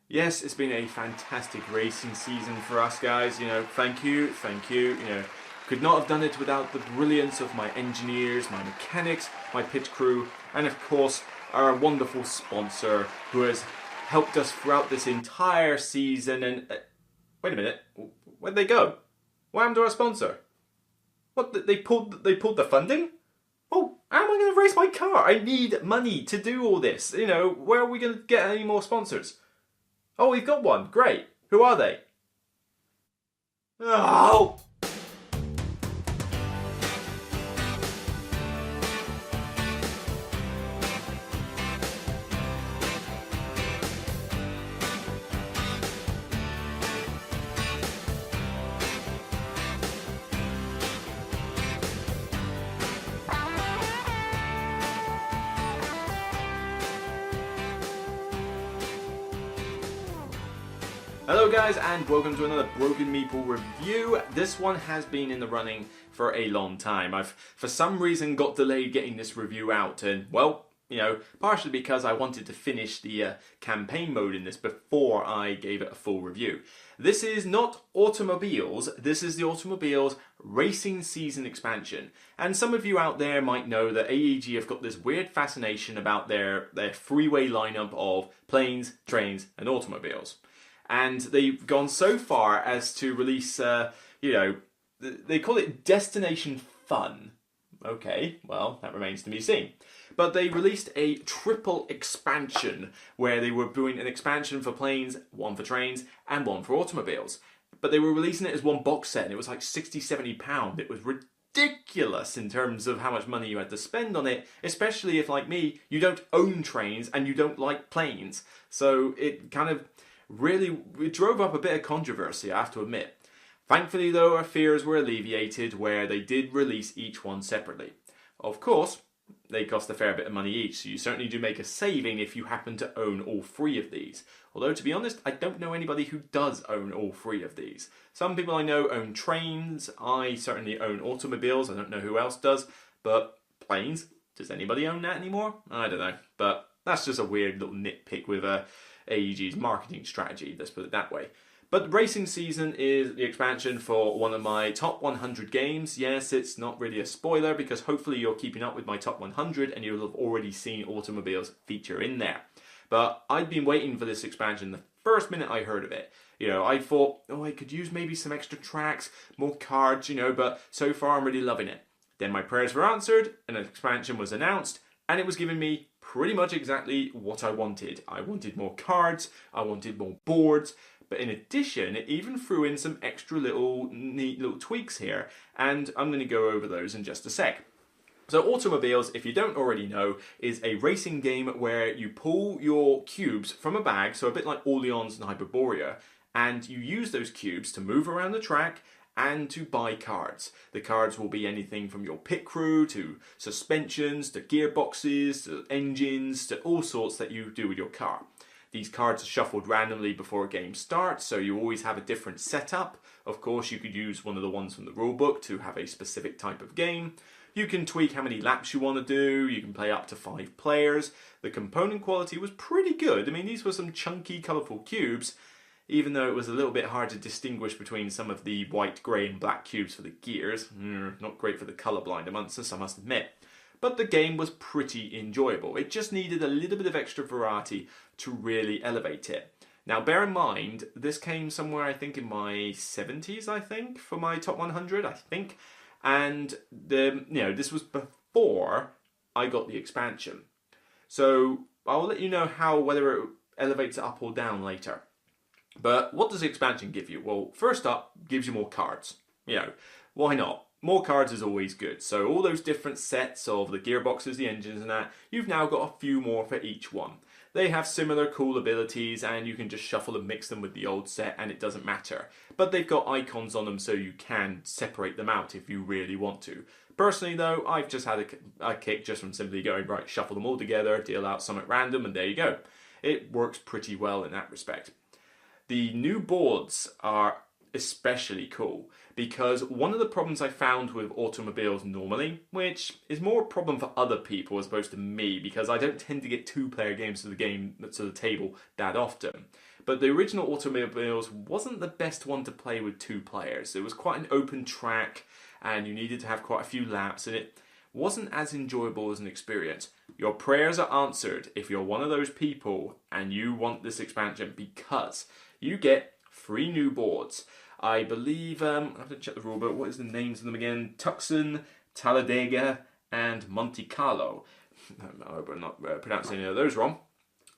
Yes, it's been a fantastic racing season for us guys. Thank you, thank you. Could not have done it without the brilliance of my engineers, my mechanics, my pit crew, and of course our wonderful sponsor who has helped us throughout this entire season. And wait a minute, where'd they go? What happened to our sponsor? What they pulled the funding? Oh, how am I going to race my car? I need money to do all this. Where are we going to get any more sponsors? Oh, we've got one. Great. Who are they? Oh! Hello guys and welcome to another Broken Meeple review. This one has been in the running for a long time. I've for some reason got delayed getting this review out, and well, partially because I wanted to finish the campaign mode in this before I gave it a full review. This is not Automobiles, this is the Automobiles Racing Season expansion. And some of you out there might know that AEG have got this weird fascination about their freeway lineup of planes, trains and automobiles. And they've gone so far as to release, they call it Destination Fun. Okay, well, that remains to be seen. But they released a triple expansion where they were doing an expansion for planes, one for trains, and one for automobiles. But they were releasing it as one box set, and it was like £60–70. It was ridiculous in terms of how much money you had to spend on it, especially if, like me, you don't own trains and you don't like planes. So it kind of it drove up a bit of controversy, I have to admit. Thankfully though, our fears were alleviated where they did release each one separately. Of course, they cost a fair bit of money each, so you certainly do make a saving if you happen to own all three of these. Although, to be honest, I don't know anybody who does own all three of these. Some people I know own trains, I certainly own automobiles, I don't know who else does, but planes? Does anybody own that anymore? I don't know, but that's just a weird little nitpick with AEG's marketing strategy, let's put it that way. But the Racing Season is the expansion for one of my top 100 games. Yes, it's not really a spoiler because hopefully you're keeping up with my top 100 and you'll have already seen automobiles feature in there. But I'd been waiting for this expansion the first minute I heard of it. I thought, I could use maybe some extra tracks, more cards, but so far I'm really loving it. Then my prayers were answered and an expansion was announced, and it was giving me pretty much exactly what I wanted. I wanted more cards, I wanted more boards, but in addition, it even threw in some extra neat little tweaks here, and I'm going to go over those in just a sec. So Automobiles, if you don't already know, is a racing game where you pull your cubes from a bag, so a bit like Orleans and Hyperborea, and you use those cubes to move around the track and to buy cards. The cards will be anything from your pit crew to suspensions to gearboxes to engines to all sorts that you do with your car. These cards are shuffled randomly before a game starts, so you always have a different setup. Of course, you could use one of the ones from the rulebook to have a specific type of game. You can tweak how many laps you want to do, you can play up to 5 players. The component quality was pretty good. I mean, these were some chunky, colourful cubes, even though it was a little bit hard to distinguish between some of the white, grey and black cubes for the gears. Not great for the colourblind amongst us, I must admit. But the game was pretty enjoyable. It just needed a little bit of extra variety to really elevate it. Now bear in mind, this came somewhere I think in my 70s, I think, for my top 100, I think. And this was before I got the expansion. So I'll let you know whether it elevates it up or down later. But what does the expansion give you? Well, first up, gives you more cards. Why not? More cards is always good. So all those different sets of the gearboxes, the engines and that, you've now got a few more for each one. They have similar cool abilities and you can just shuffle and mix them with the old set and it doesn't matter. But they've got icons on them so you can separate them out if you really want to. Personally though, I've just had a kick just from simply going, right, shuffle them all together, deal out some at random and there you go. It works pretty well in that respect. The new boards are especially cool, because one of the problems I found with automobiles normally, which is more a problem for other people as opposed to me, because I don't tend to get two-player games to the table that often. But the original automobiles wasn't the best one to play with two players. It was quite an open track, and you needed to have quite a few laps, and it wasn't as enjoyable as an experience. Your prayers are answered if you're one of those people and you want this expansion, because you get 3 new boards. I believe, I have to check the rulebook, what is the names of them again? Tucson, Talladega, and Monte Carlo. I hope I'm not pronouncing any of those wrong.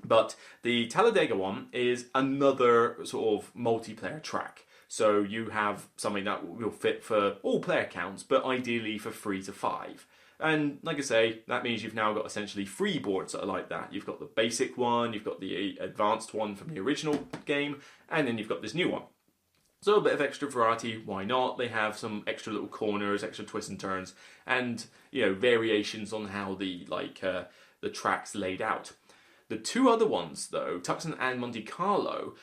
But the Talladega one is another sort of multiplayer track. So you have something that will fit for all player counts, but ideally for 3 to 5. And like I say, that means you've now got essentially 3 boards that are like that. You've got the basic one, you've got the advanced one from the original game, and then you've got this new one. So a bit of extra variety, why not? They have some extra little corners, extra twists and turns, and variations on how the track's laid out. The 2 other ones, though, Tucson and Monte Carlo,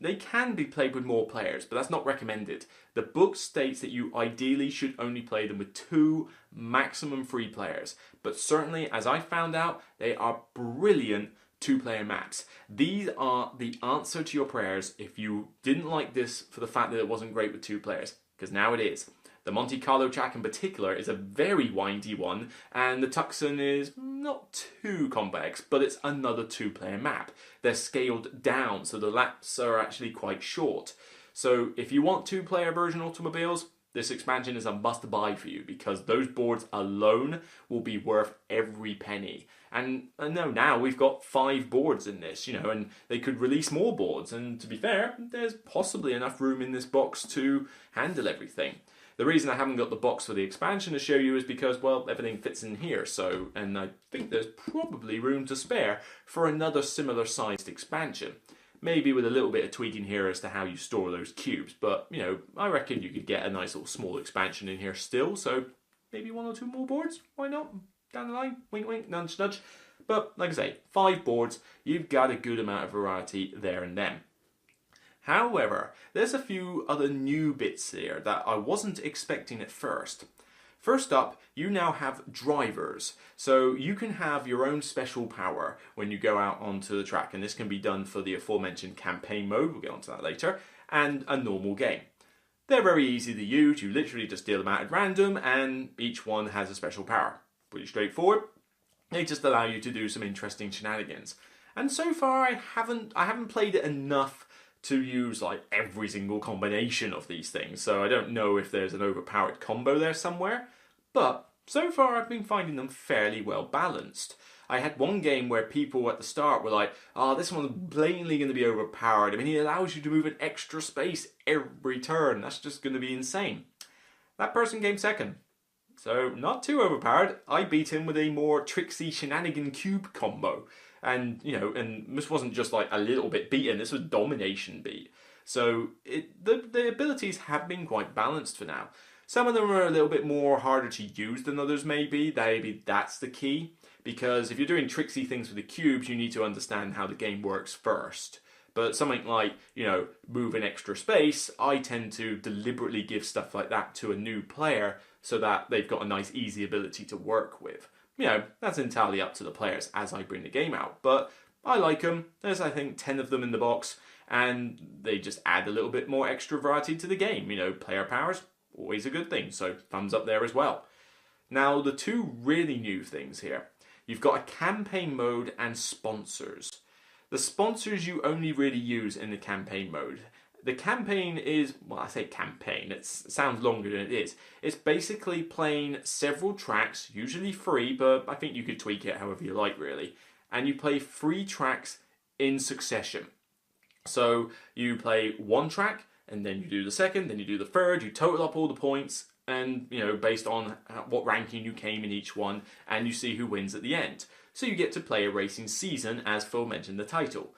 they can be played with more players, but that's not recommended. The book states that you ideally should only play them with 2, maximum 3 players. But certainly, as I found out, they are brilliant 2-player maps. These are the answer to your prayers if you didn't like this for the fact that it wasn't great with 2 players, because now it is. The Monte Carlo track in particular is a very windy one, and the Tucson is not too complex, but it's another 2-player map. They're scaled down, so the laps are actually quite short. So if you want 2-player version automobiles, this expansion is a must-buy for you, because those boards alone will be worth every penny. And I know now we've got 5 boards in this, and they could release more boards, and to be fair, there's possibly enough room in this box to handle everything. The reason I haven't got the box for the expansion to show you is because, well, everything fits in here, and I think there's probably room to spare for another similar sized expansion. Maybe with a little bit of tweaking here as to how you store those cubes, but, I reckon you could get a nice little small expansion in here still, so maybe 1 or 2 more boards, why not? Down the line, wink wink, nudge nudge. But, like I say, 5 boards, you've got a good amount of variety there and then. However, there's a few other new bits here that I wasn't expecting at first. First up, you now have drivers. So you can have your own special power when you go out onto the track, and this can be done for the aforementioned campaign mode, we'll get onto that later, and a normal game. They're very easy to use, you literally just deal them out at random, and each one has a special power. Pretty straightforward. They just allow you to do some interesting shenanigans. And so far I haven't played it enough to use like every single combination of these things, so I don't know if there's an overpowered combo there somewhere, but so far I've been finding them fairly well balanced. I had one game where people at the start were like, this one's blatantly going to be overpowered. I mean, he allows you to move an extra space every turn. That's just going to be insane. That person came second. So, not too overpowered. I beat him with a more tricksy shenanigan cube combo. And, and this wasn't just like a little bit beaten, this was domination beat. So, the abilities have been quite balanced for now. Some of them are a little bit more harder to use than others maybe. Maybe that's the key. Because if you're doing tricksy things with the cubes, you need to understand how the game works first. But something like, move an extra space, I tend to deliberately give stuff like that to a new player so that they've got a nice easy ability to work with. That's entirely up to the players as I bring the game out. But I like them. There's, I think, 10 of them in the box. And they just add a little bit more extra variety to the game. Player powers, always a good thing. So thumbs up there as well. Now, the 2 really new things here. You've got a campaign mode and sponsors. The sponsors you only really use in the campaign mode. The campaign is, well, I say campaign, it sounds longer than it is. It's basically playing several tracks, usually free, but I think you could tweak it however you like really. And you play 3 tracks in succession. So you play 1 track, and then you do the second, then you do the third, you total up all the points, and, based on what ranking you came in each one, and you see who wins at the end. So you get to play a racing season, as Phil mentioned the title.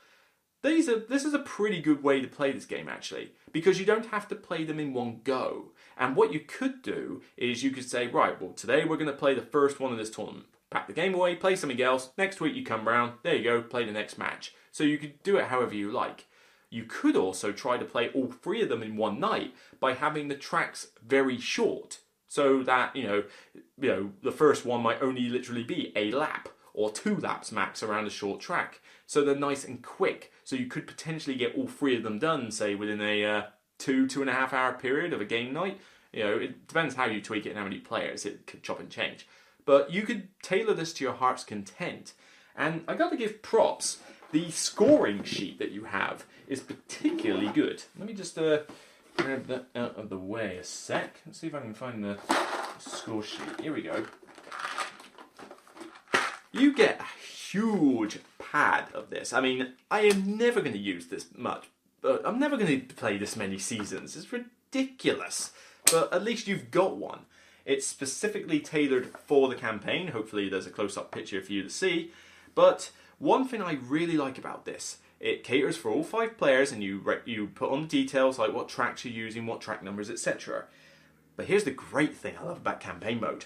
This is a pretty good way to play this game, actually, because you don't have to play them in one go. And what you could do is you could say, right, well, today we're going to play the first one of this tournament. Pack the game away, play something else. Next week you come round, there you go, play the next match. So you could do it however you like. You could also try to play all 3 of them in one night by having the tracks very short. So that, the first one might only literally be a lap or 2 laps max around a short track. So they're nice and quick. So you could potentially get all 3 of them done, say, within a 2.5 hour period of a game night. It depends how you tweak it and how many players. It could chop and change. But you could tailor this to your heart's content. And I got to give props. The scoring sheet that you have is particularly good. Let me just grab that out of the way a sec. Let's see if I can find the score sheet. Here we go. You get a huge pad of this. I mean, I am never going to use this much. But I'm never going to play this many seasons. It's ridiculous. But at least you've got one. It's specifically tailored for the campaign. Hopefully there's a close-up picture for you to see. But one thing I really like about this, it caters for all 5 players, and you put on the details like what tracks you're using, what track numbers, etc. But here's the great thing I love about campaign mode.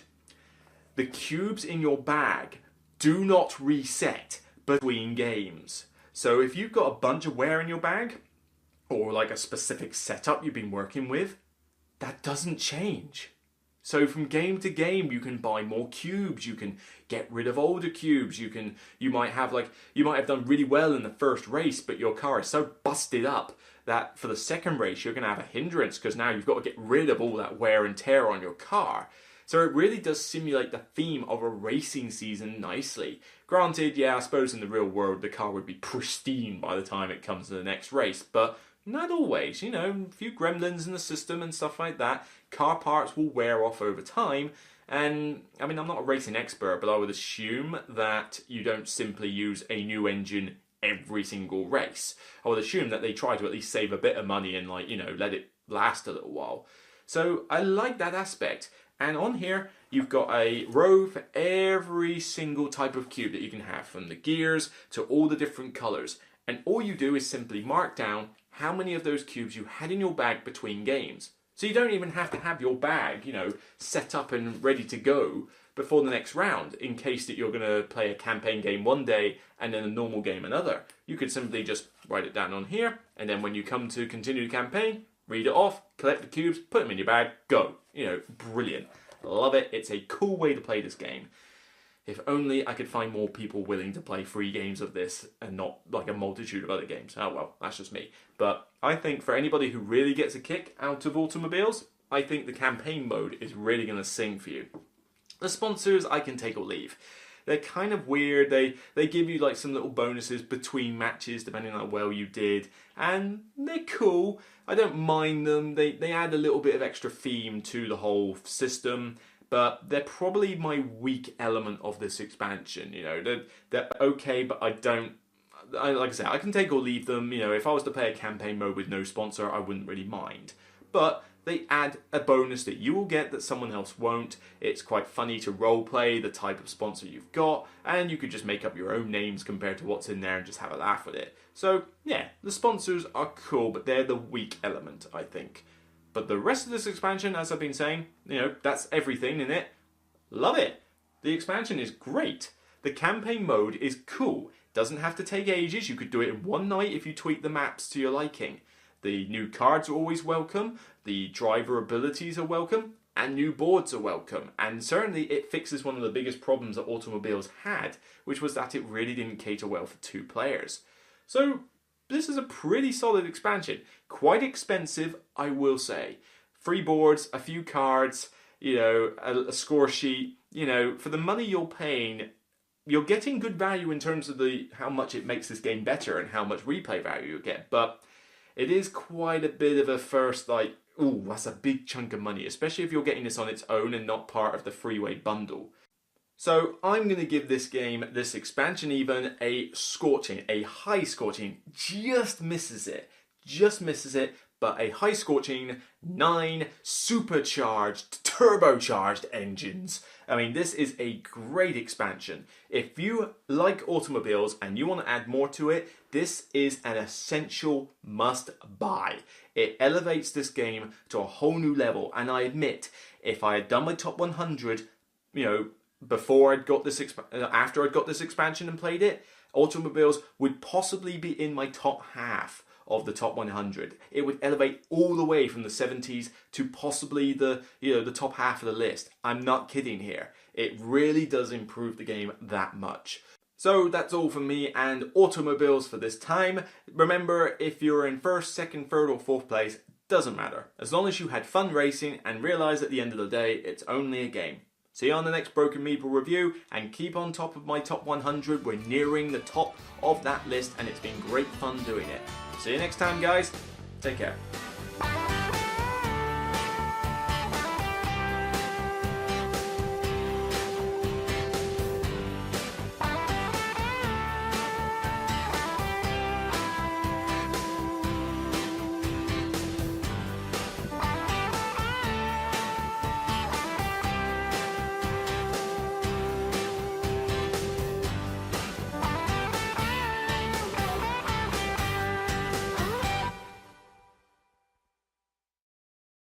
The cubes in your bag do not reset between games. So if you've got a bunch of wear in your bag, or like a specific setup you've been working with, that doesn't change. So from game to game, you can buy more cubes. You can get rid of older cubes. You might have done really well in the first race, but your car is so busted up that for the second race, you're going to have a hindrance because now you've got to get rid of all that wear and tear on your car. So it really does simulate the theme of a racing season nicely. Granted, yeah, I suppose in the real world, the car would be pristine by the time it comes to the next race, but not always. A few gremlins in the system and stuff like that. Car parts will wear off over time. And, I mean, I'm not a racing expert, but I would assume that you don't simply use a new engine every single race. I would assume that they try to at least save a bit of money and, let it last a little while. So I like that aspect. And on here, you've got a row for every single type of cube that you can have, from the gears to all the different colours. And all you do is simply mark down how many of those cubes you had in your bag between games. So you don't even have to have your bag, set up and ready to go before the next round in case that you're going to play a campaign game one day and then a normal game another. You could simply just write it down on here, and then when you come to continue the campaign, read it off, collect the cubes, put them in your bag, go. Brilliant. Love it. It's a cool way to play this game. If only I could find more people willing to play 3 games of this and not like a multitude of other games. Oh well, that's just me. But I think for anybody who really gets a kick out of automobiles, I think the campaign mode is really going to sing for you. The sponsors I can take or leave. They're kind of weird. They give you like some little bonuses between matches depending on how well you did. And they're cool. I don't mind them. They add a little bit of extra theme to the whole system. But they're probably my weak element of this expansion. They're okay, but like I said, I can take or leave them. If I was to play a campaign mode with no sponsor, I wouldn't really mind. But they add a bonus that you will get that someone else won't. It's quite funny to roleplay the type of sponsor you've got, and you could just make up your own names compared to what's in there and just have a laugh with it. So yeah, the sponsors are cool, but they're the weak element, I think. But the rest of this expansion, as I've been saying, that's everything in it. Love it. The expansion is great. The campaign mode is cool. Doesn't have to take ages. You could do it in one night if you tweak the maps to your liking. The new cards are always welcome. The driver abilities are welcome. And new boards are welcome. And certainly it fixes one of the biggest problems that automobiles had, which was that it really didn't cater well for 2 players. So this is a pretty solid expansion. Quite expensive, I will say. 3 boards, a few cards, a score sheet. For the money you're paying, you're getting good value in terms of how much it makes this game better and how much replay value you get. But it is quite a bit of a first, ooh, that's a big chunk of money, especially if you're getting this on its own and not part of the freeway bundle. So I'm going to give this game, this expansion even, a high scorching, just misses it, but a high scorching 9 supercharged, turbocharged engines. I mean, this is a great expansion. If you like automobiles and you want to add more to it, this is an essential must buy. It elevates this game to a whole new level, and I admit, if I had done my top 100, before I'd got this, after I'd got this expansion and played it, automobiles would possibly be in my top half of the top 100. It would elevate all the way from the 70s to possibly the top half of the list. I'm not kidding here. It really does improve the game that much. So that's all from me and automobiles for this time. Remember, if you're in first, second, third or fourth place, doesn't matter. As long as you had fun racing and realise at the end of the day, it's only a game. See you on the next Broken Meeple review, and keep on top of my top 100. We're nearing the top of that list and it's been great fun doing it. See you next time, guys. Take care.